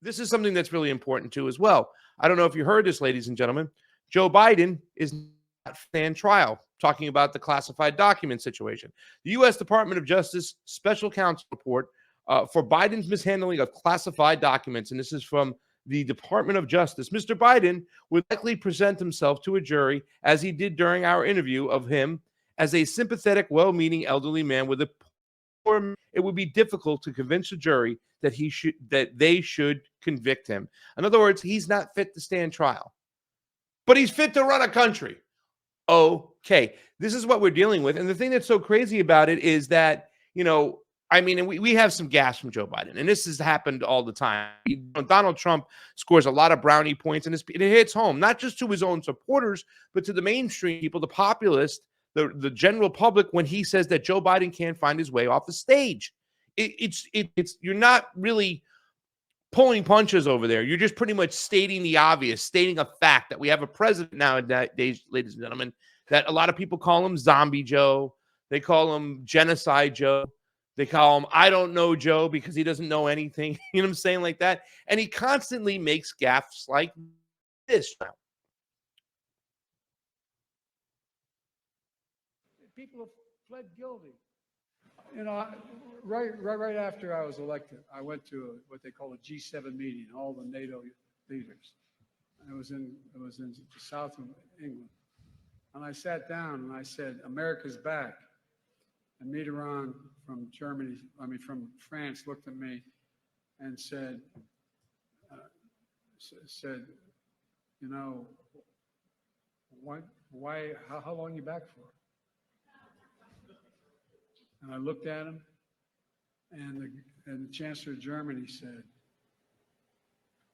this is something that's really important too as well. I don't know if you heard this, ladies and gentlemen. Joe Biden is not stand trial, talking about the classified document situation. The U.S. Department of Justice Special Counsel report for Biden's mishandling of classified documents, and this is from the Department of Justice. Mr. Biden would likely present himself to a jury, as he did during our interview of him, as a sympathetic, well-meaning elderly man with a poor. It would be difficult to convince a jury that they should convict him. In other words, he's not fit to stand trial, but he's fit to run a country. Okay, this is what we're dealing with. And the thing that's so crazy about it is that, and we have some gas from Joe Biden, and this has happened all the time. Donald Trump scores a lot of brownie points, and it hits home, not just to his own supporters, but to the mainstream people, the populace, the general public, when he says that Joe Biden can't find his way off the stage. It's you're not really pulling punches over there. You're just pretty much stating the obvious, stating a fact that we have a president nowadays, ladies and gentlemen, that a lot of people call him Zombie Joe. They call him Genocide Joe. They call him I don't know Joe because he doesn't know anything. You know what I'm saying? Like that. And he constantly makes gaffes like this now. People have pled guilty. Right after I was elected, I went to what they call a G7 meeting, all the NATO leaders. It was in the south of England. And I sat down and I said, America's back. And Mitterrand from France looked at me and said, how long are you back for? And I looked at him, and the Chancellor of Germany said,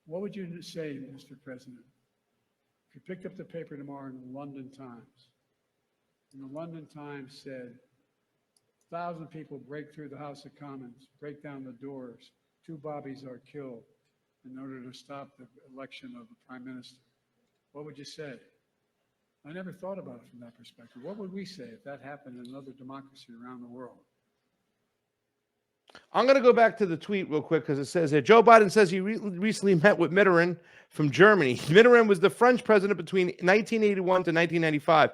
what would you say, Mr. President, if you picked up the paper tomorrow in the London Times, and the London Times said, 1,000 people break through the House of Commons, break down the doors, 2 bobbies are killed in order to stop the election of the Prime Minister. What would you say? I never thought about it from that perspective. What would we say if that happened in another democracy around the world? I'm going to go back to the tweet real quick because it says here, Joe Biden says he recently met with Mitterrand from Germany. Mitterrand was the French president between 1981 to 1995.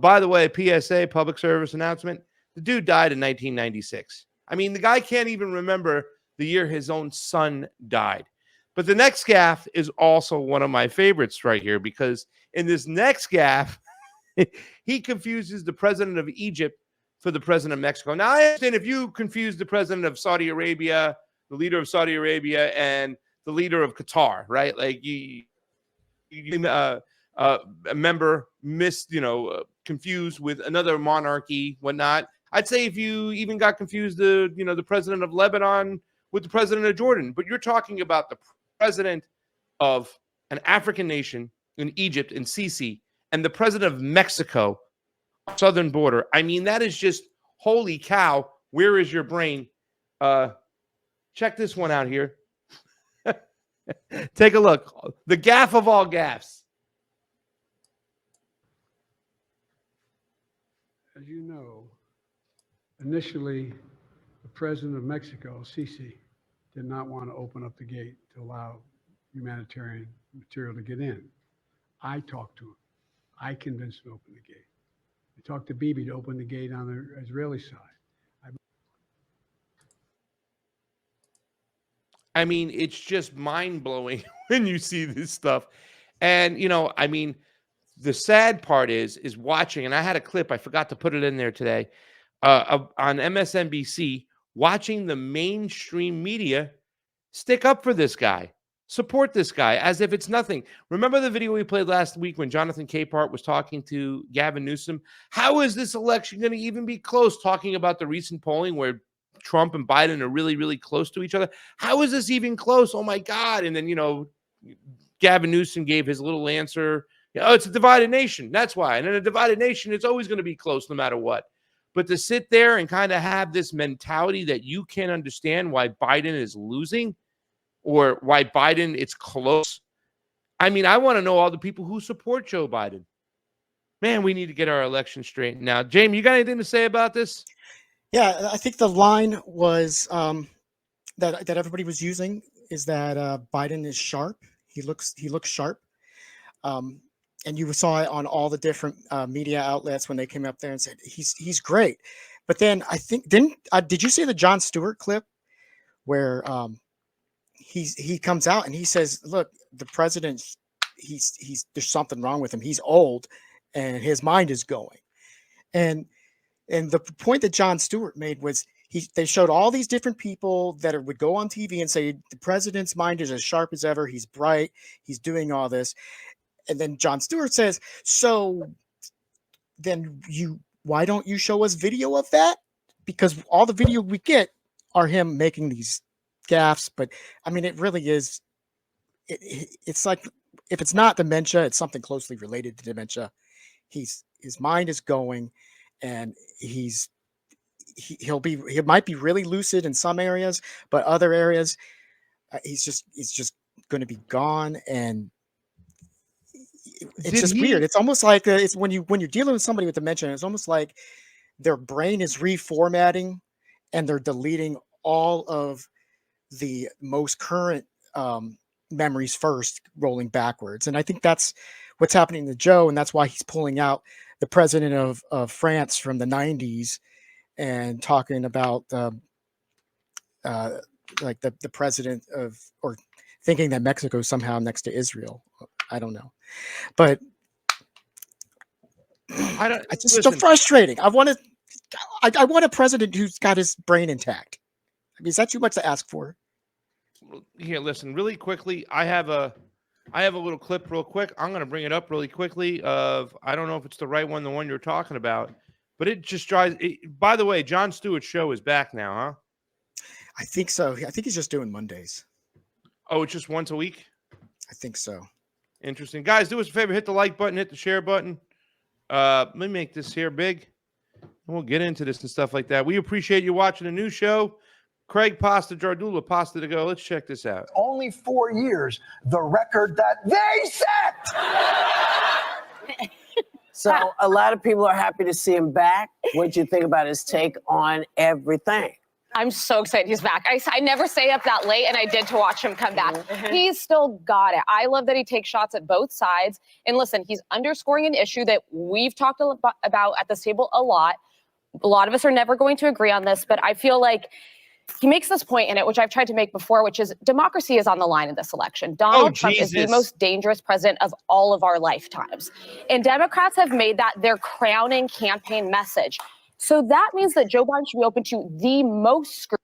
By the way, PSA, public service announcement, the dude died in 1996. I mean, the guy can't even remember the year his own son died. But the next gaffe is also one of my favorites right here, because in this next gaffe, he confuses the president of Egypt for the president of Mexico. Now, I understand if you confuse the president of Saudi Arabia, the leader of Saudi Arabia, and the leader of Qatar, right? Like a member confused with another monarchy, whatnot. I'd say if you even got confused, the president of Lebanon with the president of Jordan, but you're talking about the president of an African nation in Egypt in Sisi and the president of Mexico, southern border. I mean, that is just holy cow. Where is your brain? Check this one out here. Take a look. The gaffe of all gaffes. As you know, initially, the president of Mexico, Sisi, did not want to open up the gate to allow humanitarian material to get in. I talked to him. I convinced him to open the gate. I talked to Bibi to open the gate on the Israeli side. I mean, it's just mind-blowing when you see this stuff. And, the sad part is watching, and I had a clip, I forgot to put it in there today, on MSNBC, watching the mainstream media stick up for this guy, support this guy as if it's nothing. Remember the video we played last week when Jonathan Capehart was talking to Gavin Newsom? How is this election going to even be close? Talking about the recent polling where Trump and Biden are really, really close to each other. How is this even close? Oh, my God. And then, Gavin Newsom gave his little answer. It's a divided nation. That's why. And in a divided nation, it's always going to be close no matter what. But to sit there and kind of have this mentality that you can't understand why Biden is losing or why Biden it's close. I mean, I want to know all the people who support Joe Biden. Man, we need to get our election straight now. Jayme, you got anything to say about this? Yeah, I think the line was that everybody was using is that Biden is sharp. He looks sharp. And you saw it on all the different media outlets when they came up there and said he's great. But then I think did you see the Jon Stewart clip where he comes out and he says, "Look, the president, he's there's something wrong with him. He's old, and his mind is going." And the point that Jon Stewart made was they showed all these different people that would go on TV and say the president's mind is as sharp as ever. He's bright. He's doing all this. And then Jon Stewart says, so then why don't you show us video of that? Because all the video we get are him making these gaffes. But I mean, it really is. It's like, if it's not dementia, it's something closely related to dementia. His mind is going, and he might be really lucid in some areas, but other areas, he's just going to be gone. And it's just weird. It's almost like it's when you're dealing with somebody with dementia, it's almost like their brain is reformatting and they're deleting all of the most current memories first, rolling backwards. And I think that's what's happening to Joe, and that's why he's pulling out the president of France from the 90s and talking about like the president of, or thinking that Mexico is somehow next to Israel. I don't know, but it's just so frustrating. I want a president who's got his brain intact. I mean, is that too much to ask for? Here, listen, really quickly. I have a little clip real quick. I'm going to bring it up really quickly of, I don't know if it's the right one, the one you're talking about, but it just drives. By the way, Jon Stewart's show is back now, huh? I think so. I think he's just doing Mondays. Oh, it's just once a week? I think so. Interesting. Guys, do us a favor. Hit the like button. Hit the share button. Let me make this here big. And we'll get into this and stuff like that. We appreciate you watching a new show. Craig Pasta, Jardula, Pasta to go. Let's check this out. Only 4 years, the record that they set. So a lot of people are happy to see him back. What do you think about his take on everything? I'm so excited he's back. I never stay up that late, and I did to watch him come back. He's still got it. I love that he takes shots at both sides. And listen, he's underscoring an issue that we've talked about at this table a lot. A lot of us are never going to agree on this, but I feel like he makes this point in it, which I've tried to make before, which is democracy is on the line in this election. Donald Trump is the most dangerous president of all of our lifetimes. And Democrats have made that their crowning campaign message. So that means that Joe Biden should be open to the most scrutiny.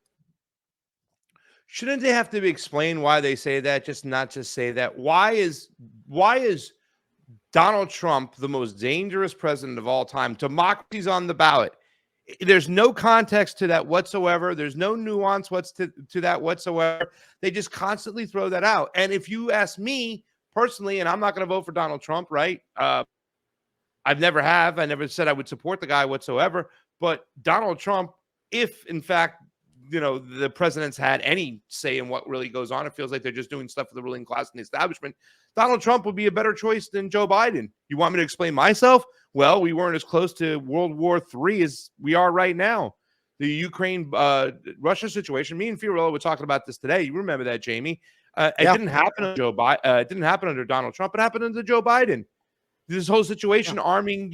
Shouldn't they have to explain why they say that? Just not just say that. Why is Donald Trump the most dangerous president of all time? Democracy's on the ballot. There's no context to that whatsoever. There's no nuance to that whatsoever. They just constantly throw that out. And if you ask me personally, and I'm not going to vote for Donald Trump, right? I never said I would support the guy whatsoever. But Donald Trump, if in fact, the president's had any say in what really goes on, it feels like they're just doing stuff for the ruling class and the establishment. Donald Trump would be a better choice than Joe Biden. You want me to explain myself? Well, we weren't as close to World War III as we are right now. The Ukraine-Russia situation. Me and Fiorillo were talking about this today. You remember that, Jayme? It didn't happen under Joe Biden. It didn't happen under Donald Trump. It happened under Joe Biden. This whole situation, arming,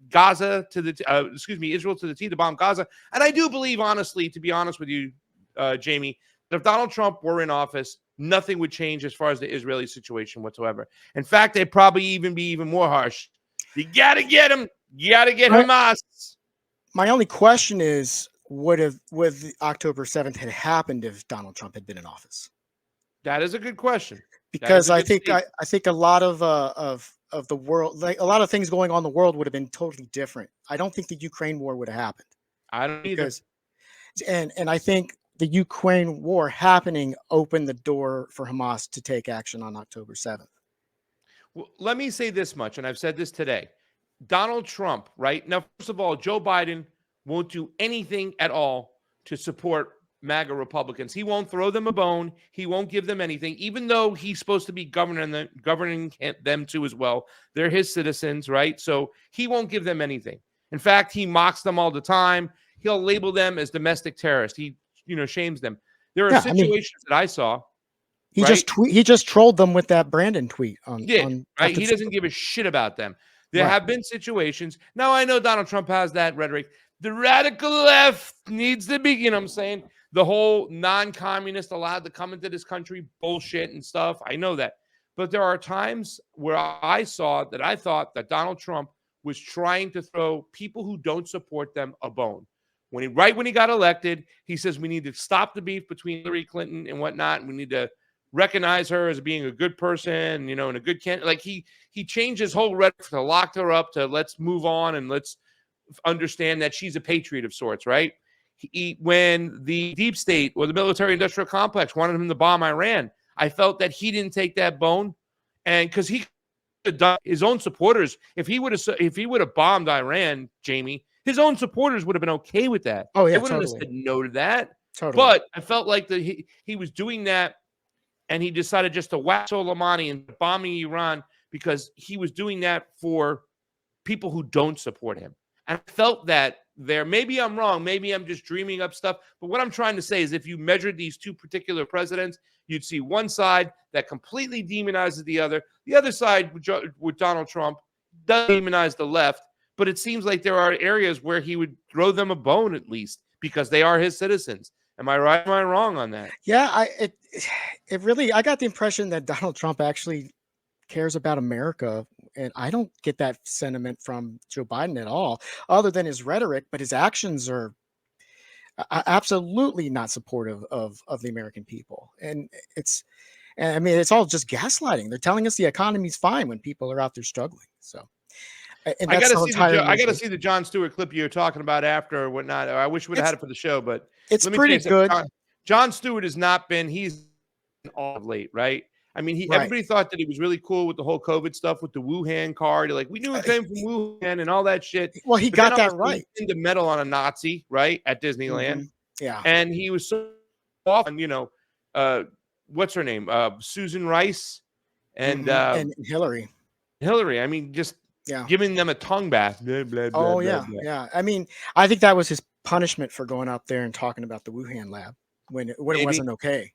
Gaza to the, Israel to the T to bomb Gaza. And I do believe, honestly, to be honest with you, Jayme, that if Donald Trump were in office, nothing would change as far as the Israeli situation whatsoever. In fact, they'd probably be even more harsh. You got to get him. You got to get Hamas. My only question is, would October 7th had happened if Donald Trump had been in office? That is a good question. Because I think a lot of the world, like a lot of things going on in the world, would have been totally different. I don't think the Ukraine war would have happened. I don't either. And I think the Ukraine war happening opened the door for Hamas to take action on October 7th. Well, let me say this much, and I've said this today. Donald Trump, right? Now, first of all, Joe Biden won't do anything at all to support MAGA Republicans. He won't throw them a bone. He won't give them anything, even though he's supposed to be governing them too as well. They're his citizens, right? So he won't give them anything. In fact, he mocks them all the time. He'll label them as domestic terrorists. He, shames them. There are situations that I saw He right? he just trolled them with that Brandon tweet He did, on right? after He the doesn't Super give a shit about them. There Right. have been situations. Now I know Donald Trump has that rhetoric. The radical left needs to be, you know what I'm saying? The whole non-communist allowed to come into this country bullshit and stuff. I know that. But there are times where I saw that I thought that Donald Trump was trying to throw people who don't support them a bone. Right when he got elected, he says we need to stop the beef between Hillary Clinton and whatnot. And we need to recognize her as being a good person, you know, and a good candidate. Like he changed his whole rhetoric to lock her up to let's move on and let's understand that she's a patriot of sorts, right? When the deep state or the military industrial complex wanted him to bomb Iran, I felt that he didn't take that bone, and because he could have done his own supporters, if he would have bombed Iran, Jayme, his own supporters would have been okay with that. Oh, yeah, They wouldn't have totally. said no to that. Totally. But I felt like he was doing that, and he decided just to whack Soleimani and bombing Iran because he was doing that for people who don't support him. And I felt that there. Maybe I'm wrong. Maybe I'm just dreaming up stuff. But what I'm trying to say is if you measured these two particular presidents, you'd see one side that completely demonizes the other. The other side with Donald Trump does demonize the left. But it seems like there are areas where he would throw them a bone at least because they are his citizens. Am I right? Am I wrong on that? Yeah, it really I got the impression that Donald Trump actually cares about America, and I don't get that sentiment from Joe Biden at all, other than his rhetoric, but his actions are absolutely not supportive of the American people. And I mean, it's all just gaslighting. They're telling us the economy's fine when people are out there struggling. So, and I that's gotta the see entire I gotta administration. see the Jon Stewart clip you were talking about after or whatnot. I wish we would have had It's it for the show, but it's let me tell pretty you something. good, Jon Stewart has not been. He's been all of late, right? I mean, right? everybody thought that he was really cool with the whole COVID stuff with the Wuhan card. Like we knew it came from Wuhan and all that shit. Well, he But then got all of a that sudden he right. pinned a medal on a Nazi, right, at Disneyland, Hmm. Yeah. and he was so off on, uh, what's her name, Susan Rice and And Hillary. Hillary. I mean, just Yeah. giving them a tongue bath. Blah, blah, blah, Oh blah, yeah, blah. yeah. I mean, I think that was his punishment for going up there and talking about the Wuhan lab when it Maybe. wasn't okay.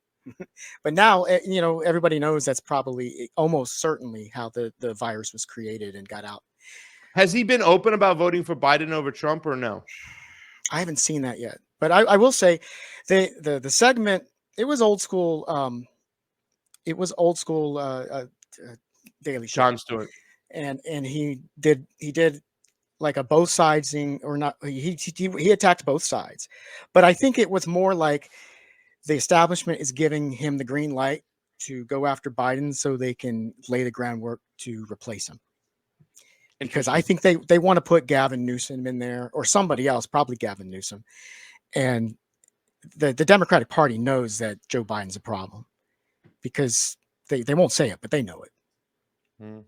But now, everybody knows that's probably almost certainly how the virus was created and got out. Has he been open about voting for Biden over Trump or no? I haven't seen that yet, but I will say, the segment, it was old school. It was old school Daily Show, Jon Stewart. and he did like a both sidesing or not. He attacked both sides, but I think it was more like the establishment is giving him the green light to go after Biden so they can lay the groundwork to replace him. Because I Interesting. think they want to put Gavin Newsom in there or somebody else, probably Gavin Newsom. And the Democratic Party knows that Joe Biden's a problem because they won't say it, but they know it. Hmm.